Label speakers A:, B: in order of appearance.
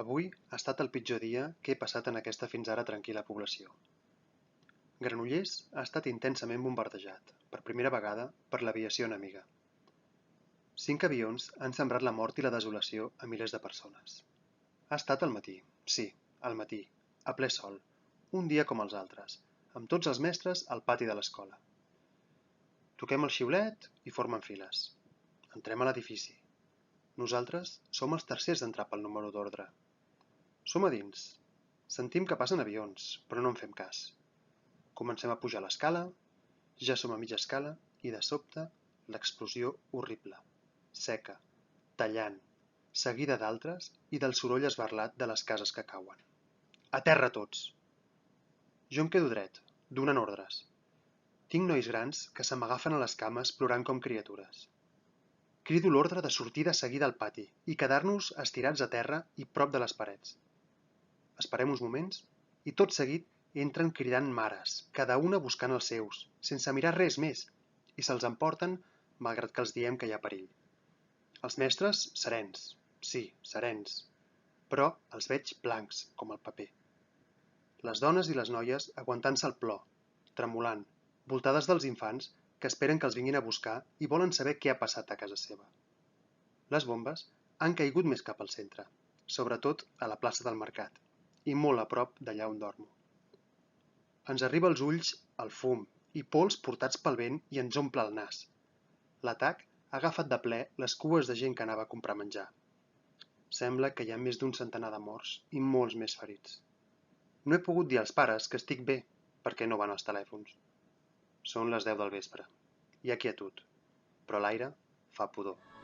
A: Avui ha estat el pitjor dia que he passat en aquesta fins ara tranquil·la població. Granollers ha estat intensament bombardejat, per primera vegada, per l'aviació enemiga. 5 avions han sembrat la mort i la desolació a milers de persones. Ha estat al matí, sí, al matí, a ple sol, un dia com els altres, amb tots els mestres al pati de l'escola. Toquem el xiulet i formen files. Entrem a l'edifici. Nosaltres som els tercers d'entrar pel número d'ordre. Som a dins. Sentim que passen avions, però no en fem cas. Comencem a pujar l'escala, ja som a mitja escala i de sobte l'explosió horrible, seca, tallant, seguida d'altres i del soroll esberlat de les cases que cauen. A terra tots! Jo em quedo dret, donant ordres. Tinc nois grans que se m'agafen a les cames plorant com criatures. Crido l'ordre de sortir de seguida al pati i quedar-nos estirats a terra i prop de les parets. Esperem uns moments i tot seguit entren cridant mares, cada una buscant els seus, sense mirar res més, i se'ls emporten malgrat que els diem que hi ha perill. Els mestres, serens, sí, serens, però els veig blancs, com el paper. Les dones i les noies aguantant-se el plor, tremolant, voltades dels infants que esperen que els vinguin a buscar i volen saber què ha passat a casa seva. Les bombes han caigut més cap al centre, sobretot a la plaça del Mercat, i molt a prop d'allà on dormo. Ens arriba als ulls el fum i pols portats pel vent i ens omple el nas. L'atac ha agafat de ple les cues de gent que anava a comprar menjar. Sembla que hi ha més d'un centenar de morts i molts més ferits. No he pogut dir als pares que estic bé, perquè no van als telèfons. Són les 10 del vespre. Hi ha quietud, però l'aire fa pudor.